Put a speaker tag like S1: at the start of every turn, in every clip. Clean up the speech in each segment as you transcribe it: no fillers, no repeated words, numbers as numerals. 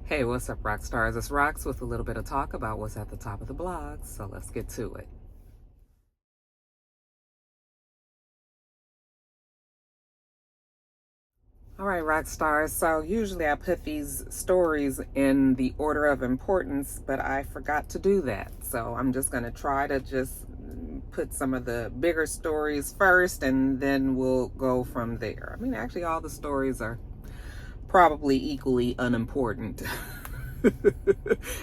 S1: Hey, what's up, rock stars? It's Rox with a little bit of talk about what's at the top of the blog. So let's get to it. All right, rock stars. So usually I put these stories in the order of importance, but I forgot to do that. So I'm just going to try to just put some of the bigger stories first, and then we'll go from there. I mean, actually, all the stories are probably equally unimportant.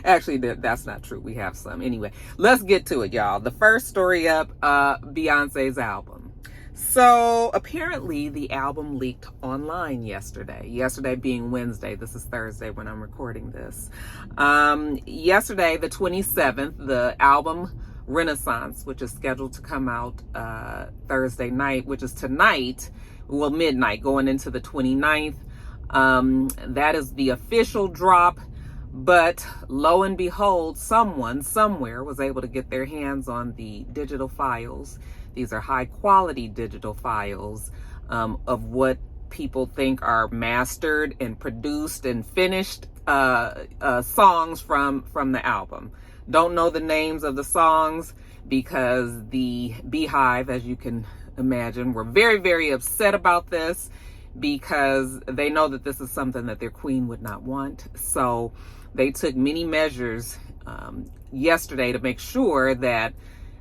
S1: Actually, that's not true. We have some. Anyway, let's get to it, y'all. The first story up, Beyonce's album. So apparently the album leaked online yesterday being Wednesday. This is Thursday when I'm recording this. Yesterday, the 27th, the album Renaissance, which is scheduled to come out Thursday night, which is tonight, well, midnight, going into the 29th. That is the official drop. But lo and behold, someone somewhere was able to get their hands on the digital files. These are high quality digital files of what people think are mastered and produced and finished songs from the album. Don't know the names of the songs because the Beehive, as you can imagine, were very, very upset about this because they know that this is something that their queen would not want. So they took many measures yesterday to make sure that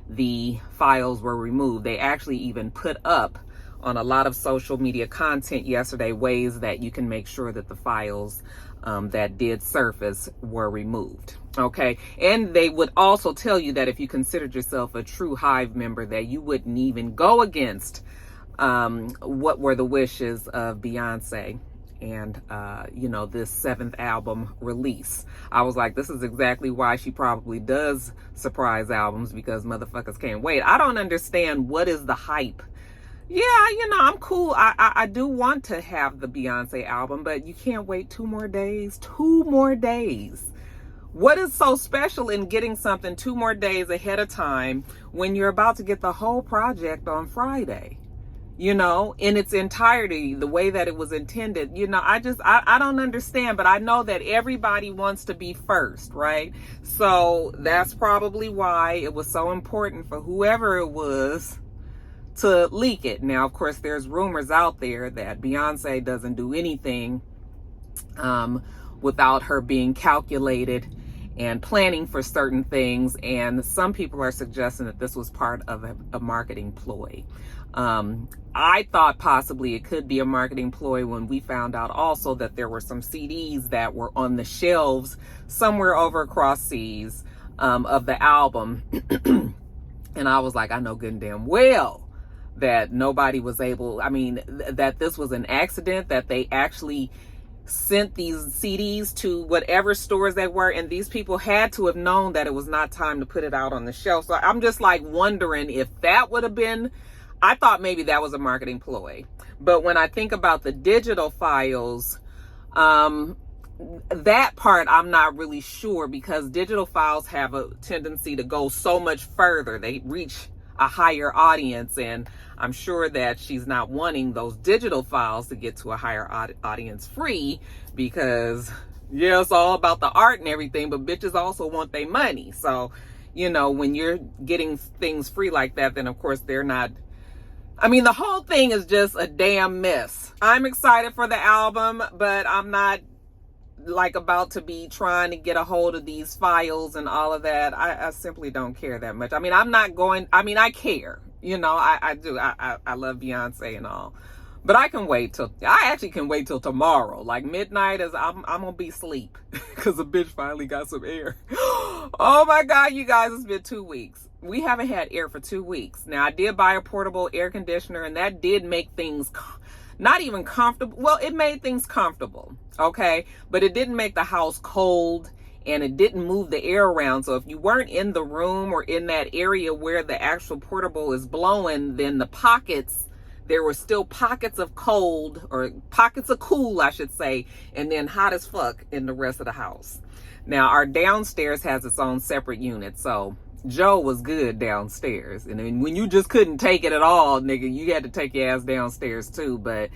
S1: the files were removed. They actually even put up on a lot of social media content yesterday ways that you can make sure that the files that did surface were removed. Okay. And they would also tell you that if you considered yourself a true Hive member, that you wouldn't even go against what were the wishes of Beyonce and this 7th album release. I was like, this is exactly why she probably does surprise albums, because motherfuckers can't wait. I don't understand what is the hype. Yeah, I'm cool. I do want to have the Beyonce album, but you can't wait 2 more days. 2 more days. What is so special in getting something 2 more days ahead of time when you're about to get the whole project on Friday? In its entirety, the way that it was intended. I don't understand, but I know that everybody wants to be first, right? So that's probably why it was so important for whoever it was to leak it. Now, of course, there's rumors out there that Beyonce doesn't do anything without her being calculated and planning for certain things. And some people are suggesting that this was part of a marketing ploy. I thought possibly it could be a marketing ploy when we found out also that there were some CDs that were on the shelves somewhere over across seas of the album. And I was like, I know good and damn well that nobody was able, that this was an accident, that they actually sent these CDs to whatever stores they were, and these people had to have known that it was not time to put it out on the shelf. So I'm just like wondering if that would have been, I thought maybe that was a marketing ploy. But when I think about the digital files, that part I'm not really sure, because digital files have a tendency to go so much further. They reach a higher audience, and I'm sure that she's not wanting those digital files to get to a higher audience free, because it's all about the art and everything, but bitches also want their money. So, when you're getting things free like that, then of course they're not, the whole thing is just a damn mess. I'm excited for the album, but I'm not about to be trying to get a hold of these files and all of that. I simply don't care that much. I'm not going, I care, I do. I love Beyonce and all, but I actually can wait till tomorrow. Like midnight I'm gonna be asleep because the bitch finally got some air. Oh my God, you guys, it's been 2 weeks. We haven't had air for 2 weeks. Now I did buy a portable air conditioner, and that did make things not even comfortable. Well, it made things comfortable, okay? But it didn't make the house cold, and it didn't move the air around. So if you weren't in the room or in that area where the actual portable is blowing, then there were still pockets of cold, or pockets of cool, I should say, and then hot as fuck in the rest of the house. Now, our downstairs has its own separate unit, so Joe was good downstairs. And then when you just couldn't take it at all, nigga, you had to take your ass downstairs too. But,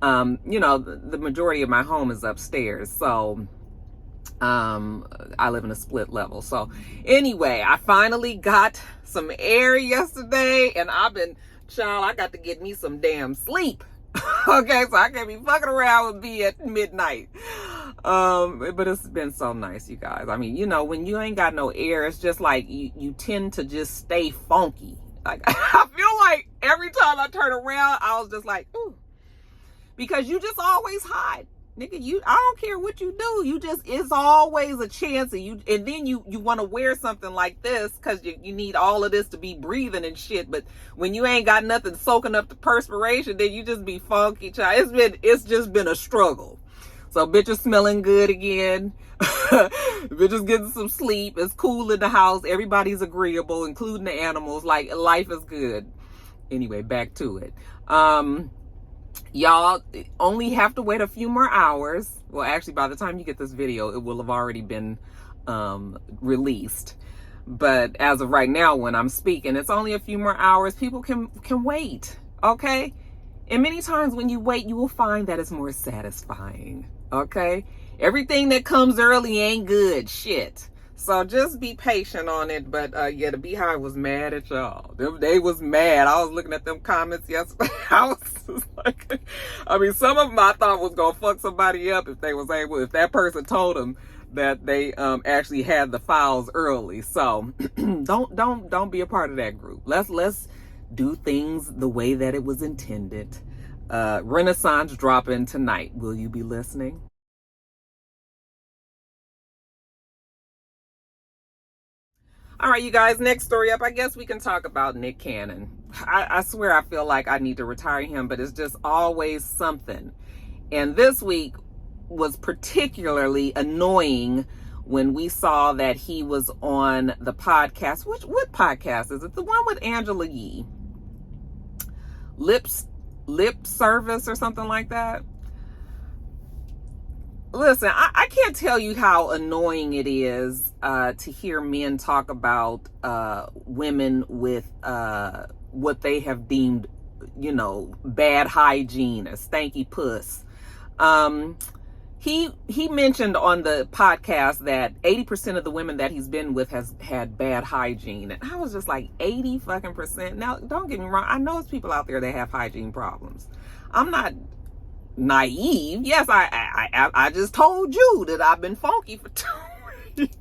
S1: the majority of my home is upstairs. So I live in a split level. So anyway, I finally got some air yesterday, and I got to get me some damn sleep. Okay, so I can't be fucking around with B at midnight. But it's been so nice, you guys. I mean, when you ain't got no air, it's just like you tend to just stay funky. Like, I feel like every time I turn around, I was just like, ooh, because you just always hot. Nigga, I don't care what you do. It's always a chance. And then you want to wear something like this because you need all of this to be breathing and shit. But when you ain't got nothing soaking up the perspiration, then you just be funky, child. It's just been a struggle. So bitches smelling good again. Bitches getting some sleep. It's cool in the house. Everybody's agreeable, including the animals. Like, life is good. Anyway, back to it. Y'all only have to wait a few more hours. Well, actually, by the time you get this video, it will have already been released. But as of right now, when I'm speaking, it's only a few more hours. People can wait, okay? And many times when you wait, you will find that it's more satisfying, okay? Everything that comes early ain't good, shit. So just be patient on it. But yeah, the Beehive was mad at y'all. They was mad. I was looking at them comments yesterday. I was just like, I mean, some of them I thought was gonna fuck somebody up if that person told them that they actually had the files early. So don't be a part of that group. Let's do things the way that it was intended. Renaissance dropping tonight. Will you be listening? All right, you guys, next story up. I guess we can talk about Nick Cannon. I swear I feel like I need to retire him, but it's just always something. And this week was particularly annoying when we saw that he was on the podcast. What podcast is it? The one with Angela Yee. Lip Service or something like that. Listen, I can't tell you how annoying it is to hear men talk about women with what they have deemed, bad hygiene, a stanky puss. He mentioned on the podcast that 80% of the women that he's been with has had bad hygiene. And I was just like, 80 fucking percent. Now, don't get me wrong. I know there's people out there that have hygiene problems. I'm not naive. Yes, I just told you that I've been funky for 2 weeks.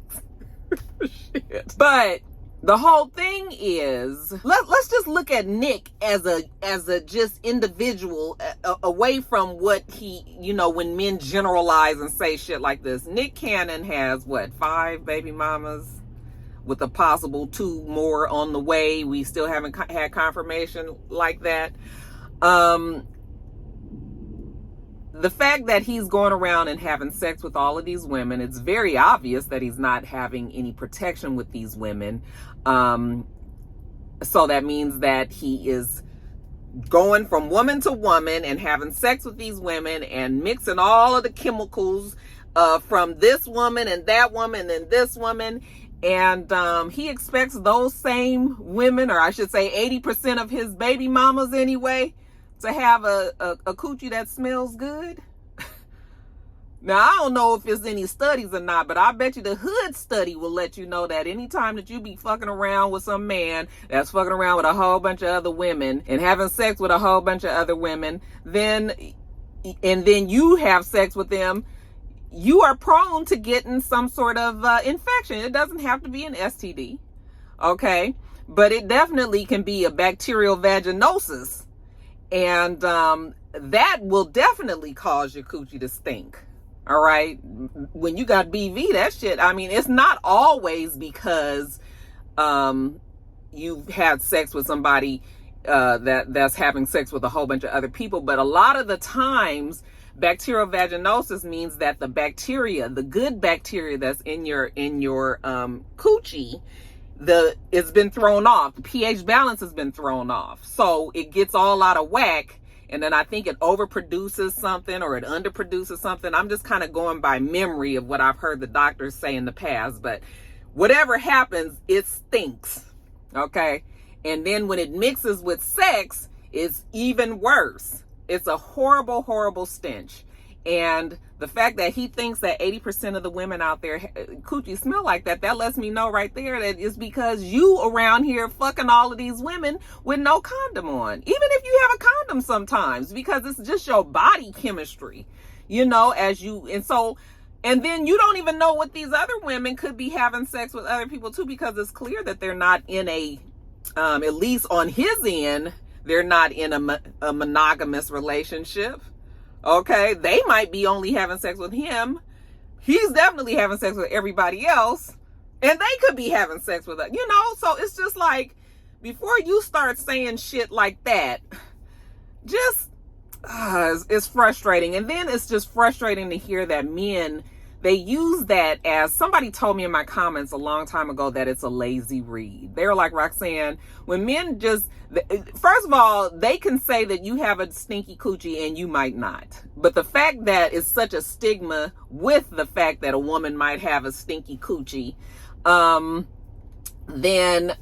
S1: Shit. But the whole thing is, let's just look at Nick as a just individual, away from what he, when men generalize and say shit like this. Nick Cannon has 5 baby mamas with a possible 2 more on the way. We still haven't had confirmation like that. The fact that he's going around and having sex with all of these women, it's very obvious that he's not having any protection with these women. So that means that he is going from woman to woman and having sex with these women and mixing all of the chemicals from this woman and that woman and this woman. And he expects those same women, or I should say 80% of his baby mamas anyway, to have a coochie that smells good. Now, I don't know if there's any studies or not, but I bet you the hood study will let you know that anytime that you be fucking around with some man that's fucking around with a whole bunch of other women and having sex with a whole bunch of other women, then you have sex with them, you are prone to getting some sort of infection. It doesn't have to be an STD, okay? But it definitely can be a bacterial vaginosis. And that will definitely cause your coochie to stink. All right. When you got BV, that shit, I mean, it's not always because you've had sex with somebody that's having sex with a whole bunch of other people. But a lot of the times, bacterial vaginosis means that the bacteria, the good bacteria that's in your coochie, it's been thrown off. The pH balance has been thrown off. So it gets all out of whack. And then I think it overproduces something or it underproduces something. I'm just kind of going by memory of what I've heard the doctors say in the past. But whatever happens, it stinks. Okay. And then when it mixes with sex, it's even worse. It's a horrible, horrible stench. And The fact that he thinks that 80% of the women out there coochie smell like that, that lets me know right there that it's because you around here fucking all of these women with no condom on. Even if you have a condom sometimes, because it's just your body chemistry, you know, and then you don't even know what these other women could be having sex with other people too, because it's clear that they're not in a, at least on his end, they're not in a monogamous relationship. Okay, they might be only having sex with him. He's definitely having sex with everybody else. And they could be having sex with us, you know? So it's just like, before you start saying shit like that, just, it's frustrating. And then it's just frustrating to hear that men, they use that as, somebody told me in my comments a long time ago that it's a lazy read. They were like, Roxanne, when men just, first of all, they can say that you have a stinky coochie and you might not. But the fact that it's such a stigma with the fact that a woman might have a stinky coochie, then,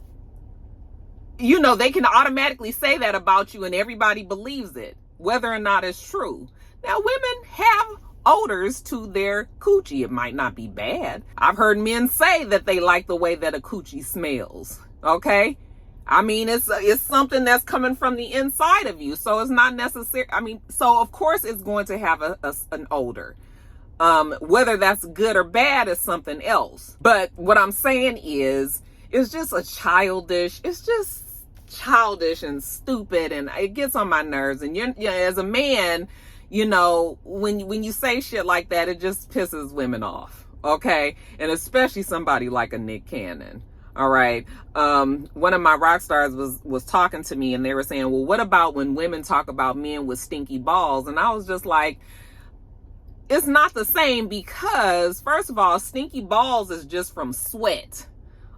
S1: you know, they can automatically say that about you and everybody believes it, whether or not it's true. Now, women have odors to their coochie. It might not be bad. I've heard men say that they like the way that a coochie smells. Okay? I mean, it's something that's coming from the inside of you. So it's not necessary. I mean, so of course it's going to have an odor. Whether that's good or bad is something else. But what I'm saying is, it's just childish and stupid, and it gets on my nerves. And as a man, you know, when you say shit like that, it just pisses women off, okay? And especially somebody like a Nick Cannon, all right? One of my rock stars was talking to me, and they were saying, well, what about when women talk about men with stinky balls? And I was just like, it's not the same, because, first of all, stinky balls is just from sweat,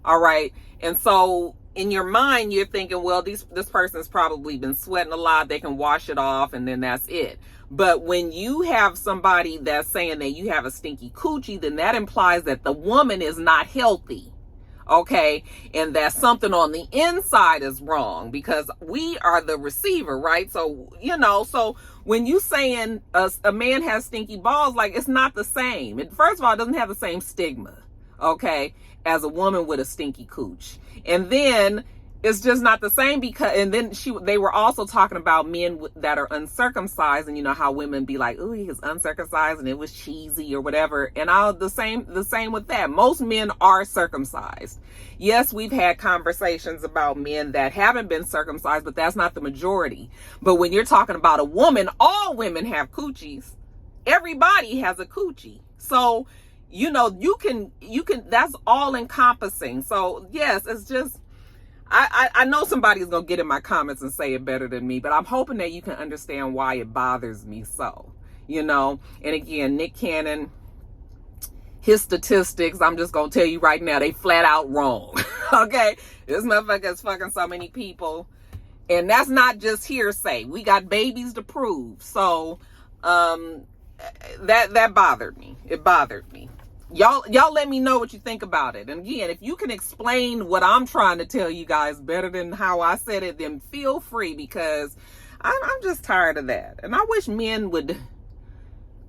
S1: all right? And so in your mind, you're thinking, well, this person's probably been sweating a lot. They can wash it off, and then that's it. But when you have somebody that's saying that you have a stinky coochie, then that implies that the woman is not healthy, okay? And that something on the inside is wrong, because we are the receiver, right? So, you know, so when you saying a man has stinky balls, like, it's not the same. First of all, it doesn't have the same stigma, okay, as a woman with a stinky cooch. And then it's just not the same, because, and then they were also talking about men that are uncircumcised, and you know how women be like, ooh, he was uncircumcised and it was cheesy or whatever. And the same with that. Most men are circumcised. Yes, we've had conversations about men that haven't been circumcised, but that's not the majority. But when you're talking about a woman, all women have coochies. Everybody has a coochie. So, you know, you can, that's all encompassing. So yes, it's just, I know somebody's going to get in my comments and say it better than me, but I'm hoping that you can understand why it bothers me so, you know. And again, Nick Cannon, his statistics, I'm just going to tell you right now, they flat out wrong. Okay? This motherfucker is fucking so many people. And that's not just hearsay. We got babies to prove. So, that bothered me. It bothered me. Y'all let me know what you think about it. And again, if you can explain what I'm trying to tell you guys better than how I said it, then feel free, because I'm just tired of that. And I wish men would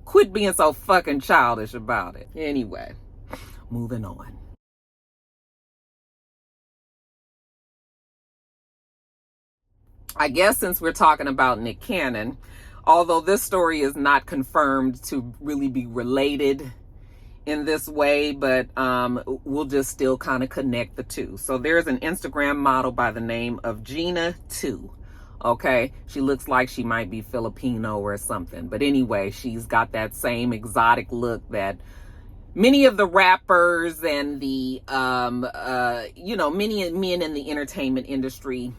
S1: quit being so fucking childish about it. Anyway, moving on. I guess since we're talking about Nick Cannon, although this story is not confirmed to really be related in this way, but we'll just still kind of connect the two. So there's an Instagram model by the name of GinaTew. Okay, she looks like she might be Filipino or something, but anyway, she's got that same exotic look that many of the rappers and the you know, many men in the entertainment industry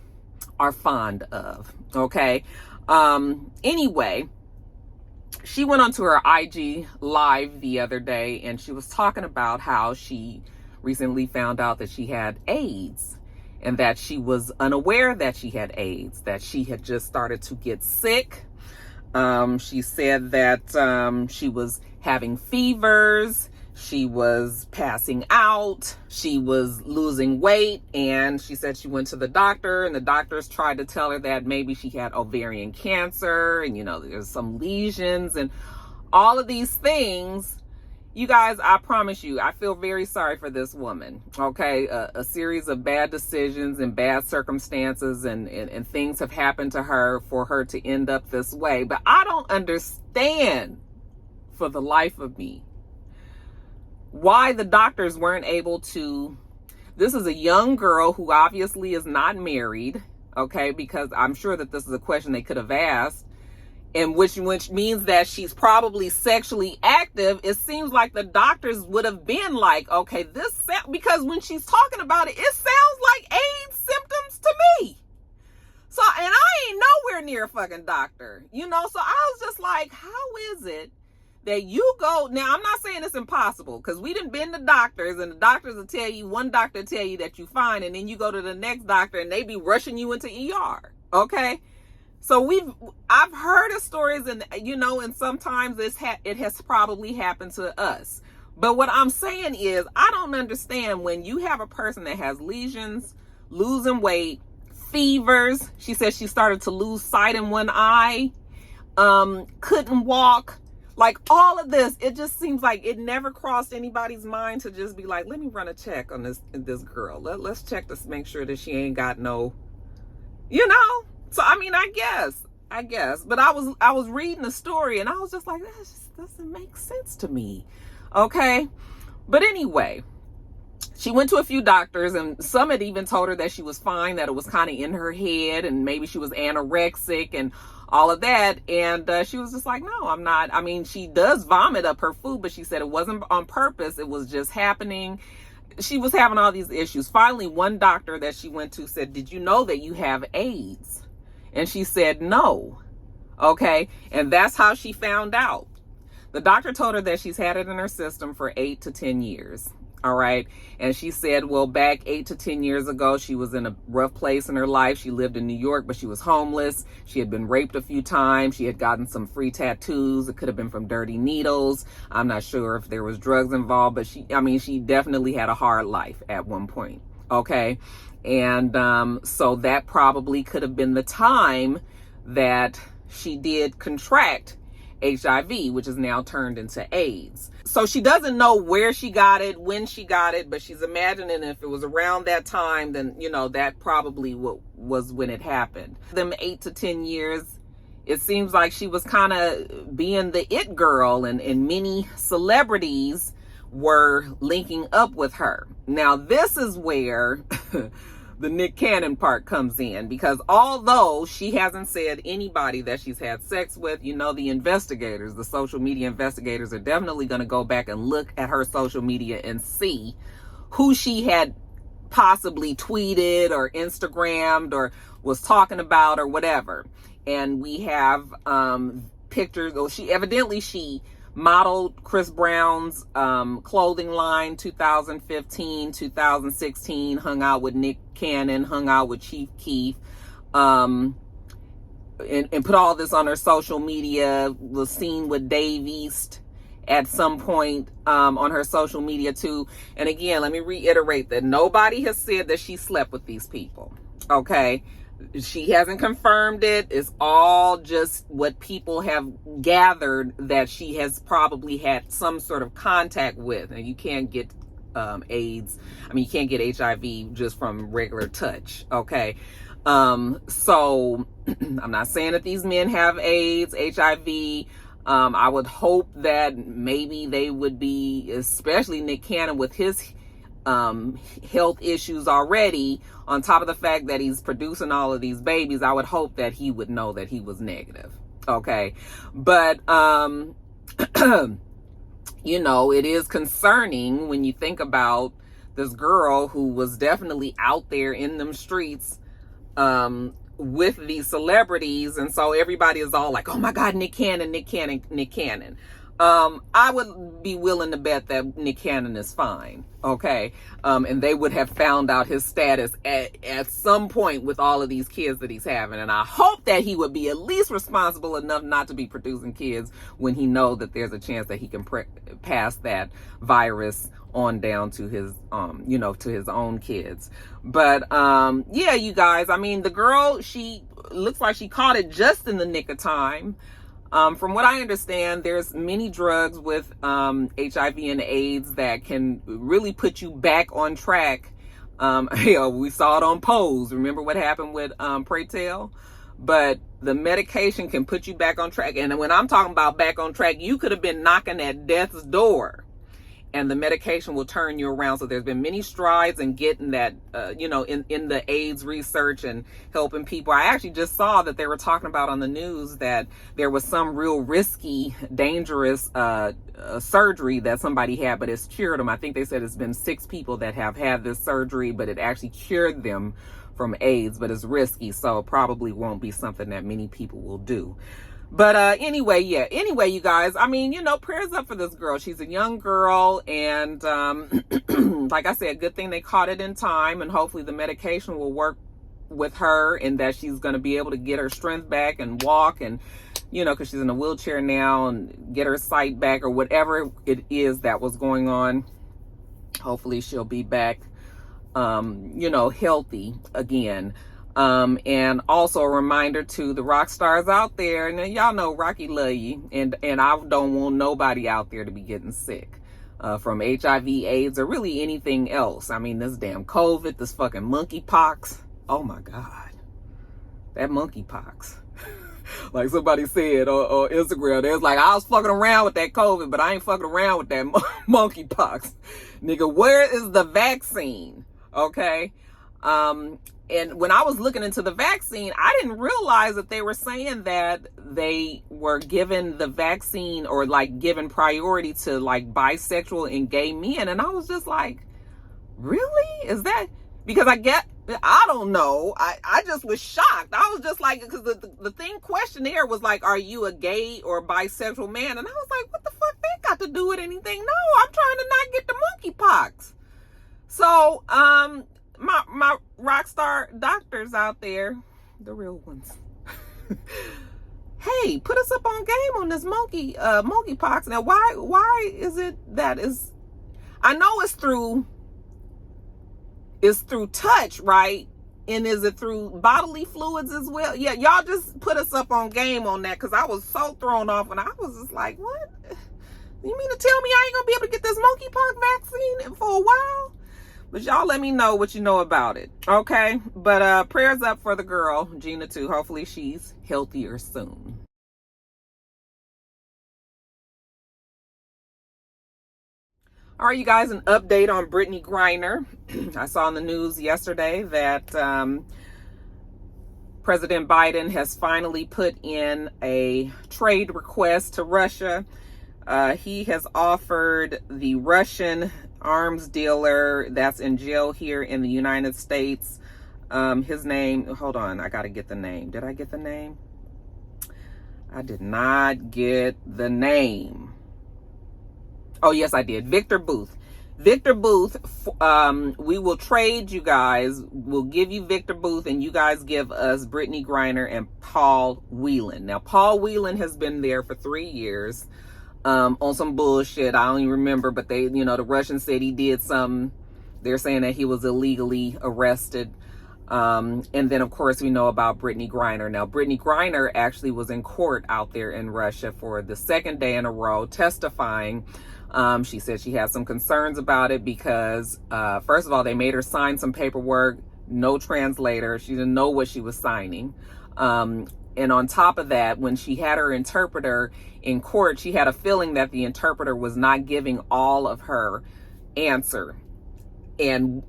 S1: are fond of. Okay, anyway, she went onto her IG live the other day, and she was talking about how she recently found out that she had AIDS, and that she was unaware that she had AIDS, that she had just started to get sick. She said that she was having fevers, she was passing out, she was losing weight, and she said she went to the doctor, and the doctors tried to tell her that maybe she had ovarian cancer, and you know, there's some lesions and all of these things. You guys, I promise you, I feel very sorry for this woman, okay? A series of bad decisions and bad circumstances and things have happened to her for her to end up this way. But I don't understand for the life of me why the doctors weren't able to. This is a young girl who obviously is not married, okay? Because I'm sure that this is a question they could have asked. And which means that she's probably sexually active. It seems like the doctors would have been like, okay, because when she's talking about it, it sounds like AIDS symptoms to me. So, and I ain't nowhere near a fucking doctor, so I was just like, how is it that you go, now I'm not saying it's impossible, because we done been to doctors and the doctors will tell you, one doctor tell you that you fine, and then you go to the next doctor and they be rushing you into ER, okay? So I've heard of stories, and and sometimes it has probably happened to us. But what I'm saying is, I don't understand when you have a person that has lesions, losing weight, fevers. She said she started to lose sight in one eye, couldn't walk, like all of this. It just seems like it never crossed anybody's mind to just be like, let me run a check on this girl. Let's check to make sure that she ain't got no, So, I mean, I guess, but I was reading the story and I was just like, that just doesn't make sense to me. Okay. But anyway, she went to a few doctors and some had even told her that she was fine, that it was kind of in her head and maybe she was anorexic and all of that. And she was just like, no, I'm not. I mean, she does vomit up her food, but she said it wasn't on purpose. It was just happening. She was having all these issues. Finally, one doctor that she went to said, did you know that you have AIDS? And she said, no. Okay. And that's how she found out. The doctor told her that she's had it in her system for 8 to 10 years. All right. And she said, well, back 8 to 10 years ago, she was in a rough place in her life. She lived in New York, but she was homeless. She had been raped a few times. She had gotten some free tattoos. It could have been from dirty needles. I'm not sure if there was drugs involved, but she definitely had a hard life at one point. Okay. And so that probably could have been the time that she did contract HIV, which is now turned into AIDS. So she doesn't know where she got it, when she got it, but she's imagining if it was around that time, then, that probably was when it happened. Them 8 to 10 years, it seems like she was kind of being the it girl, and many celebrities were linking up with her. Now, this is where the Nick Cannon part comes in, because although she hasn't said anybody that she's had sex with, the investigators, the social media investigators are definitely going to go back and look at her social media and see who she had possibly tweeted or Instagrammed or was talking about or whatever. And we have pictures. She modeled Chris Brown's clothing line 2015, 2016, hung out with Nick Cannon, hung out with Chief Keef, and put all this on her social media, was seen with Dave East at some point on her social media too. And again, let me reiterate that nobody has said that she slept with these people, okay? She hasn't confirmed it. It's all just what people have gathered that she has probably had some sort of contact with. And you can't get AIDS. You can't get HIV just from regular touch. Okay. So I'm not saying that these men have AIDS, HIV. I would hope that maybe they would be, especially Nick Cannon with his health issues already, on top of the fact that he's producing all of these babies, I would hope that he would know that he was negative. Okay. But, it is concerning when you think about this girl who was definitely out there in them streets, with these celebrities. And so everybody is all like, oh my God, Nick Cannon, Nick Cannon, Nick Cannon. I would be willing to bet that Nick Cannon is fine. Okay. And they would have found out his status at some point with all of these kids that he's having. And I hope that he would be at least responsible enough not to be producing kids when he knows that there's a chance that he can pass that virus on down to his, to his own kids. But, yeah, you guys, the girl, she looks like she caught it just in the nick of time. From what I understand, there's many drugs with HIV and AIDS that can really put you back on track. We saw it on Pose. Remember what happened with Pray Tell? But the medication can put you back on track. And when I'm talking about back on track, you could have been knocking at death's door, and the medication will turn you around. So there's been many strides in getting that, in the AIDS research and helping people. I actually just saw that they were talking about on the news that there was some real risky, dangerous surgery that somebody had, but it's cured them. I think they said it's been 6 people that have had this surgery, but it actually cured them from AIDS, but it's risky. So it probably won't be something that many people will do. But anyway, you guys, I mean, prayers up for this girl. She's a young girl, and like I said, good thing they caught it in time, and hopefully the medication will work with her, and that she's going to be able to get her strength back and walk, and because she's in a wheelchair now, and get her sight back, or whatever it is that was going on. Hopefully she'll be back healthy again. And also a reminder to the rock stars out there, and y'all know Rocky love you, and I don't want nobody out there to be getting sick from HIV, AIDS, or really anything else. I mean, this damn COVID, this fucking monkeypox. Oh my God, that monkeypox. Like somebody said on Instagram, there's like, I was fucking around with that COVID, but I ain't fucking around with that monkeypox. Nigga, where is the vaccine? Okay. And when I was looking into the vaccine, I didn't realize that they were saying that they were given the vaccine, or like given priority to like bisexual and gay men. And I was just like, really? Is that because I don't know. I just was shocked. I was just like, because the thing questionnaire was like, are you a gay or bisexual man? And I was like, what the fuck that got to do with anything? No, I'm trying to not get the monkeypox. So, my rock star doctors out there, the real ones, hey, put us up on game on this monkeypox. Now, why is it that is? I know it's through touch, right? And is it through bodily fluids as well? Yeah, y'all just put us up on game on that, because I was so thrown off, and I was just like, what? You mean to tell me I ain't gonna be able to get this monkeypox vaccine for a while? But y'all let me know what you know about it, okay? But prayers up for the girl, GinaTew. Hopefully she's healthier soon. All right, you guys, an update on Brittney Griner. I saw in the news yesterday that President Biden has finally put in a trade request to Russia. He has offered the Russian arms dealer that's in jail here in the United States, his name, hold on, I gotta get the name. Did I get the name? I did not get the name. Oh yes, I did. Victor Booth. Victor Booth, we will trade, you guys. We'll give you Victor Booth, and you guys give us Brittney Griner and Paul Whelan. Now, Paul Whelan has been there for 3 years. On some bullshit. I don't even remember, but they, the Russians said he did some. They're saying that he was illegally arrested. And then, of course, we know about Brittney Griner. Now, Brittney Griner actually was in court out there in Russia for the 2nd day in a row testifying. She said she had some concerns about it because, first of all, they made her sign some paperwork, no translator. She didn't know what she was signing. And on top of that, when she had her interpreter in court, she had a feeling that the interpreter was not giving all of her answer. And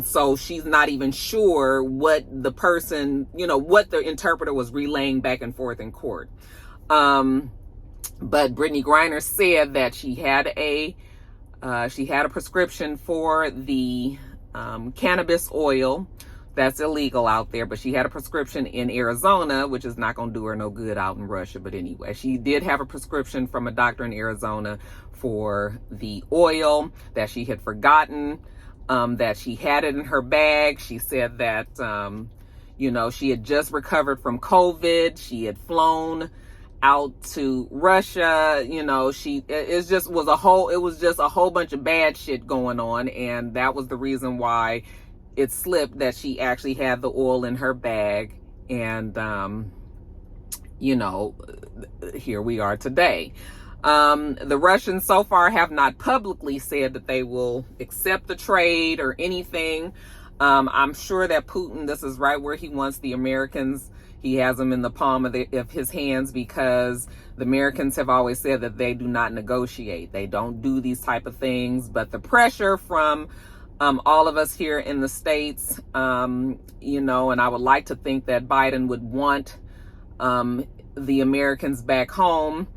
S1: so she's not even sure what the person, what the interpreter was relaying back and forth in court. But Brittney Griner said that she had a prescription for the cannabis oil. That's illegal out there, but she had a prescription in Arizona, which is not going to do her no good out in Russia. But anyway, she did have a prescription from a doctor in Arizona for the oil that she had forgotten, that she had it in her bag. She said that, she had just recovered from COVID. She had flown out to Russia. It was just a whole bunch of bad shit going on. And that was the reason why it slipped, that she actually had the oil in her bag. And you know, here we are today. The Russians so far have not publicly said that they will accept the trade or anything. I'm sure that Putin, this is right where he wants the Americans. He has them in the palm of his hands, because the Americans have always said that they do not negotiate. They don't do these type of things. But the pressure from all of us here in the States, you know, and I would like to think that Biden would want the Americans back home.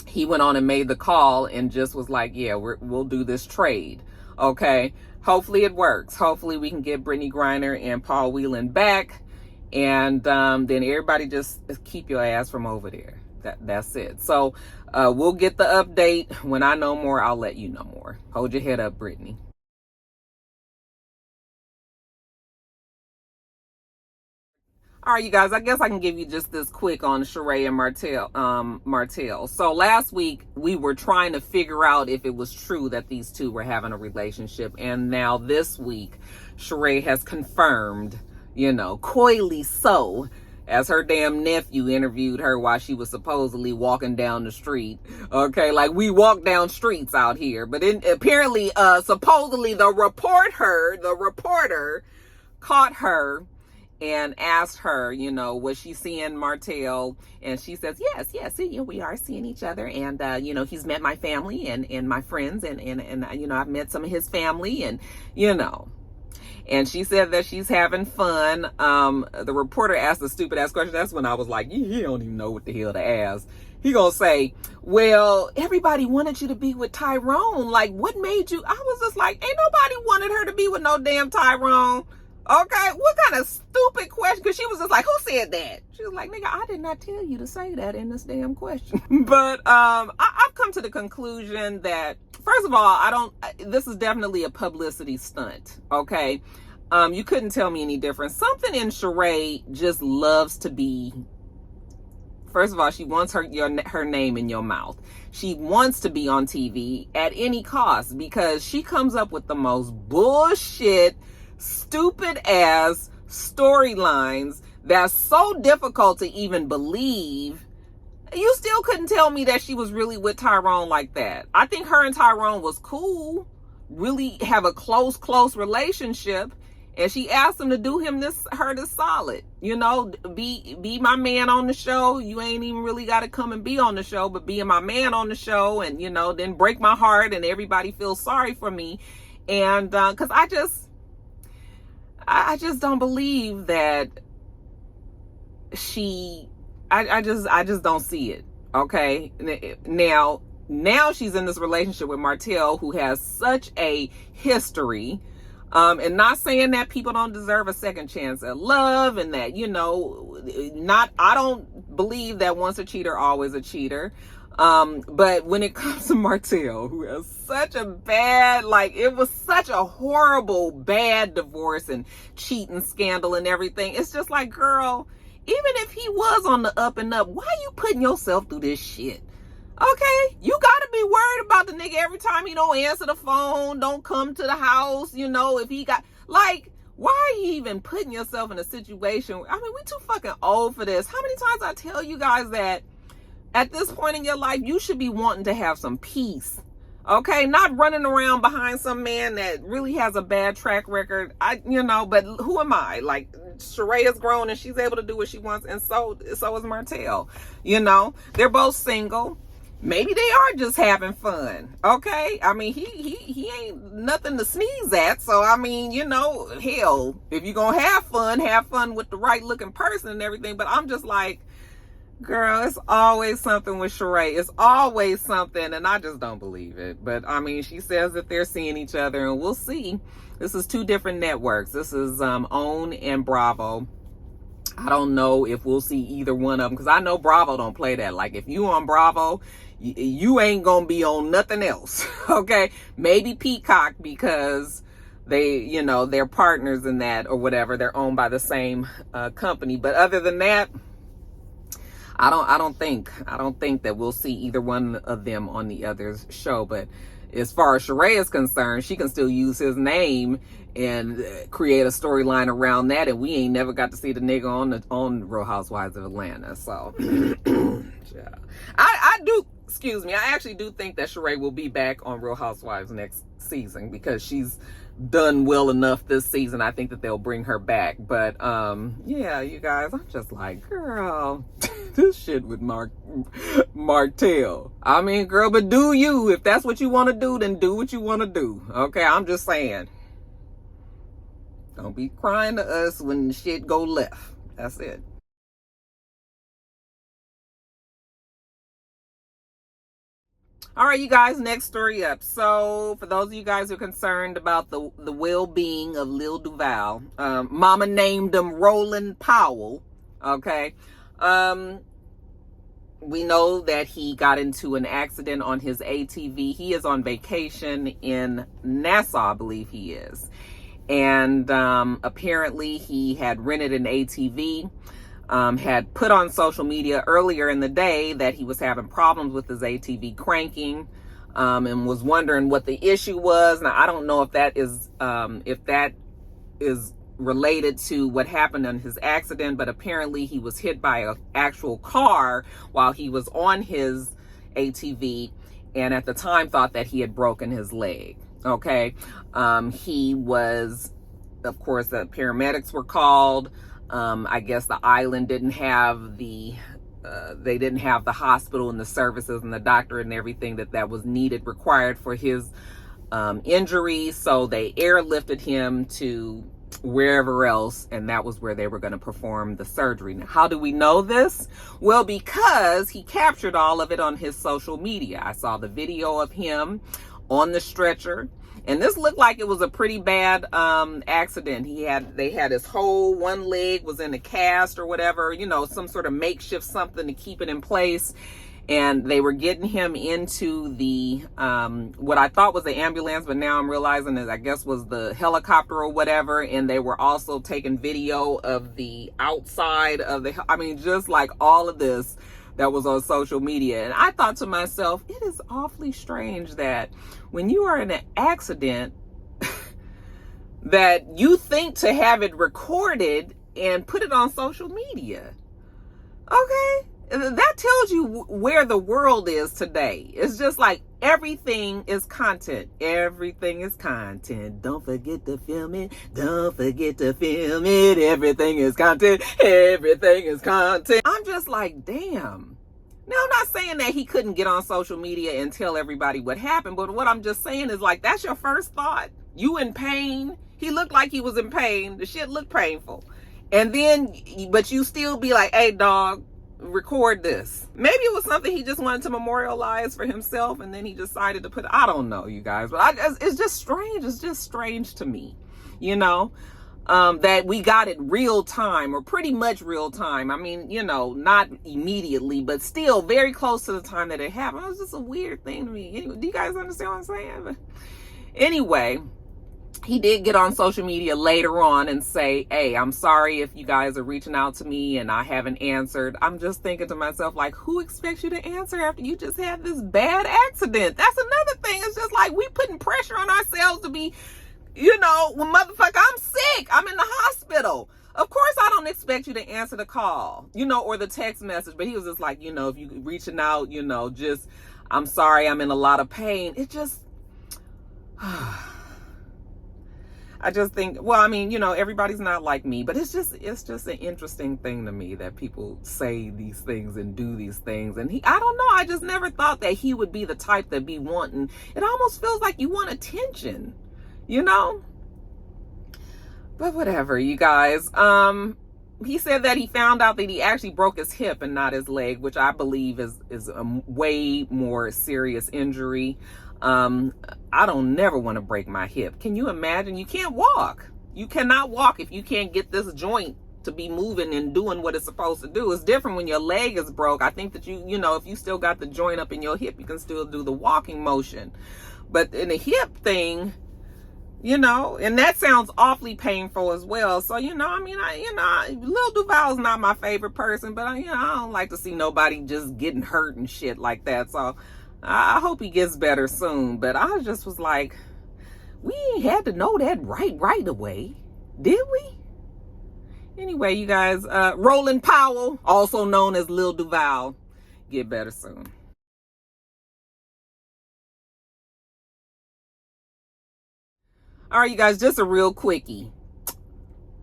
S1: He went on and made the call and just was like, yeah, we'll do this trade. Okay. Hopefully it works. Hopefully we can get Brittney Griner and Paul Whelan back. And then everybody just keep your ass from over there. That's it. So we'll get the update. When I know more, I'll let you know more. Hold your head up, Brittney. All right, you guys, I guess I can give you just this quick on Sheree and Martell. So last week we were trying to figure out if it was true that these two were having a relationship. And now this week, Sheree has confirmed, you know, coyly so, as her damn nephew interviewed her while she was supposedly walking down the street. Okay, like we walk down streets out here. But apparently, supposedly the reporter caught her and asked her, you know, was she seeing Martell? And she says, yes, we are seeing each other. And, you know, he's met my family and my friends and, you know, I've met some of his family and, you know. And she said that she's having fun. The reporter asked a stupid ass question. That's when I was like, he don't even know what the hell to ask. He gonna say, well, everybody wanted you to be with Tyrone. Like, what made you? I was just like, ain't nobody wanted her to be with no damn Tyrone. Okay, what kind of stupid question? Because she was just like, who said that? She was like, nigga, I did not tell you to say that in this damn question. But I've come to the conclusion that, first of all, this is definitely a publicity stunt, okay? You couldn't tell me any different. Something in Sheree just loves to be, first of all, she wants her name in your mouth. She wants to be on TV at any cost because she comes up with the most bullshit, stupid ass storylines that's so difficult to even believe. You still couldn't tell me that she was really with Tyrone like that. I think her and Tyrone was cool, really have a close relationship, and she asked him to do her this solid. You know, be my man on the show. You ain't even really got to come and be on the show, but being my man on the show, and you know, then break my heart and everybody feels sorry for me. And because I just don't believe that I just don't see it. Okay. Now she's in this relationship with Martell, who has such a history. And not saying that people don't deserve a second chance at love and that, you know, I don't believe that once a cheater, always a cheater. But when it comes to Martell, who has such a bad, like, it was such a horrible, bad divorce and cheating scandal and everything. It's just like, girl, even if he was on the up and up, why are you putting yourself through this shit? Okay, you gotta be worried about the nigga every time he don't answer the phone, don't come to the house, you know, if he got, like, why are you even putting yourself in a situation? I mean, we too fucking old for this. How many times I tell you guys that at this point in your life, you should be wanting to have some peace. Okay, not running around behind some man that really has a bad track record. You know, but who am I? Like, Sheree is grown and she's able to do what she wants, and so is Martell. You know, they're both single. Maybe they are just having fun. Okay, I mean, he ain't nothing to sneeze at. So I mean, you know, hell, if you're gonna have fun with the right looking person and everything. But I'm just like, girl, it's always something with Sheree. It's always something, and I just don't believe it. But I mean, she says that they're seeing each other, and we'll see. This is two different networks. This is OWN and Bravo. I don't know if we'll see either one of them, because I know Bravo don't play that. Like, if you on Bravo, you ain't gonna be on nothing else. Okay, maybe Peacock, because they, you know, they're partners in that or whatever. They're owned by the same company. But other than that, I don't think that we'll see either one of them on the other's show. But as far as Sheree is concerned, she can still use his name and create a storyline around that, and we ain't never got to see the nigga on Real Housewives of Atlanta. So yeah. I do, excuse me, I actually do think that Sheree will be back on Real Housewives next season, because she's done well enough this season. I think that they'll bring her back. But yeah, you guys, I'm just like, girl, this shit with Martell. I mean, girl, but do you. If that's what you want to do, then do what you want to do. Okay, I'm just saying. Don't be crying to us when shit go left. That's it. All right, you guys, next story up. So for those of you guys who are concerned about the well-being of Lil Duval, mama named him Roland Powell. Okay. We know that he got into an accident on his ATV. He is on vacation in Nassau, I believe he is. And apparently he had rented an ATV, had put on social media earlier in the day that he was having problems with his ATV cranking, and was wondering what the issue was. Now, I don't know if that is related to what happened in his accident, but apparently he was hit by an actual car while he was on his ATV, and at the time thought that he had broken his leg. Okay. He was, of course, the paramedics were called. I guess the island didn't have they didn't have the hospital and the services and the doctor and everything that was required for his injury. So they airlifted him to wherever else, and that was where they were going to perform the surgery. Now, how do we know this? Well, because he captured all of it on his social media. I saw the video of him on the stretcher, and this looked like it was a pretty bad accident. They had his whole one leg was in a cast or whatever, some sort of makeshift something to keep it in place. And they were getting him into the what I thought was the ambulance, but now I'm realizing is I guess was the helicopter or whatever. And they were also taking video of the outside of just like all of this that was on social media. And I thought to myself, it is awfully strange that when you are in an accident that you think to have it recorded and put it on social media. Okay? That tells you where the world is today. It's just like everything is content. Everything is content. Don't forget to film it. Don't forget to film it. Everything is content. Everything is content. I'm just like, damn. Now, I'm not saying that he couldn't get on social media and tell everybody what happened, but what I'm just saying is like, that's your first thought. You in pain. He looked like he was in pain. The shit looked painful. And then, but you still be like, hey, dog, record this. Maybe it was something he just wanted to memorialize for himself, and then he decided to put, I don't know, you guys, but it's just strange. It's just strange to me, that we got it real time, or pretty much real time. I mean, not immediately, but still very close to the time that it happened. It was just a weird thing to me. Anyway, do you guys understand what I'm saying? But anyway, he did get on social media later on and say, hey, I'm sorry if you guys are reaching out to me and I haven't answered. I'm just thinking to myself, like, who expects you to answer after you just had this bad accident? That's another thing. It's just like we putting pressure on ourselves to be, well, motherfucker, I'm sick. I'm in the hospital. Of course, I don't expect you to answer the call, or the text message. But he was just like, if you reaching out, just, I'm sorry, I'm in a lot of pain. It just... I just think, everybody's not like me, but it's just an interesting thing to me that people say these things and do these things. And I don't know, I just never thought that he would be the type that be wanting, it almost feels like you want attention, But whatever, you guys. He said that he found out that he actually broke his hip and not his leg, which I believe is a way more serious injury. I don't never want to break my hip. Can you imagine? You can't walk. You cannot walk if you can't get this joint to be moving and doing what it's supposed to do. It's different when your leg is broke. I think that if you still got the joint up in your hip, you can still do the walking motion. But in the hip thing, and that sounds awfully painful as well. So, Lil Duval's not my favorite person, but I don't like to see nobody just getting hurt and shit like that. So I hope he gets better soon. But I just was like, we ain't had to know that right away, did we? Anyway, you guys, Roland Powell, also known as Lil Duval, get better soon. All right, you guys, just a real quickie.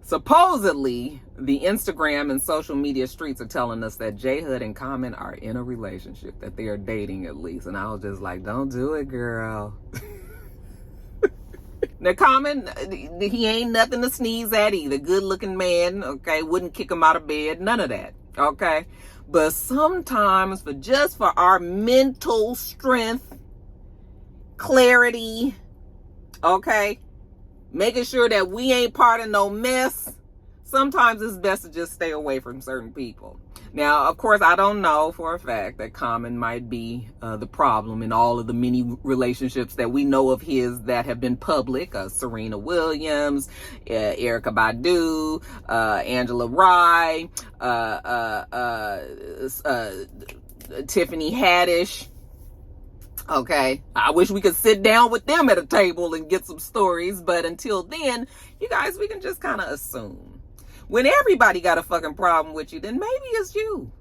S1: Supposedly, the Instagram and social media streets are telling us that J Hud and Common are in a relationship, that they are dating at least. And I was just like, don't do it, girl. Now, Common, he ain't nothing to sneeze at either. Good looking man, okay? Wouldn't kick him out of bed, none of that, okay? But sometimes, for our mental strength, clarity, okay? Making sure that we ain't part of no mess, sometimes it's best to just stay away from certain people. Now, of course, I don't know for a fact that Common might be the problem in all of the many relationships that we know of his that have been public. Serena Williams, Erykah Badu, Angela Rye, Tiffany Haddish. Okay, I wish we could sit down with them at a table and get some stories, but until then, you guys, we can just kind of assume. When everybody got a fucking problem with you, then maybe it's you.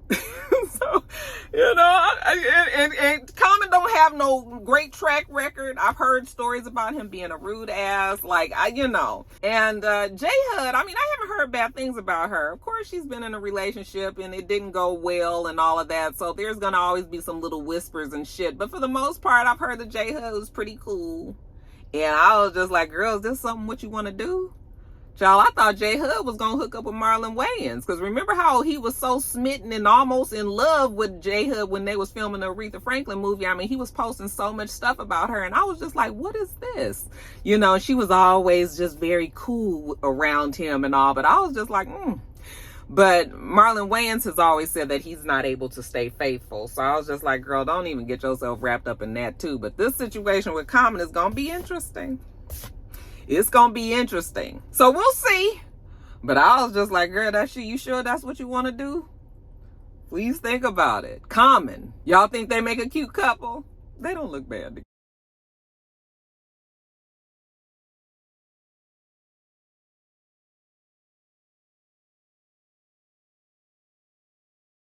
S1: So, you know, and Common don't have no great track record. I've heard stories about him being a rude ass, like, you know. And J Hud, I mean, I haven't heard bad things about her. Of course, she's been in a relationship and it didn't go well and all of that. So there's going to always be some little whispers and shit. But for the most part, I've heard that J Hud was pretty cool. And I was just like, girl, is this something what you want to do? Y'all, I thought J Hud was going to hook up with Marlon Wayans. Because remember how he was so smitten and almost in love with J Hud when they was filming the Aretha Franklin movie. I mean, he was posting so much stuff about her. And I was just like, what is this? You know, she was always just very cool around him and all. But I was just like, But Marlon Wayans has always said that he's not able to stay faithful. So I was just like, girl, don't even get yourself wrapped up in that too. But this situation with Common is going to be interesting. It's going to be interesting. So we'll see. But I was just like, girl, that shit, you sure that's what you want to do? Please think about it. Common. Y'all think they make a cute couple? They don't look bad together.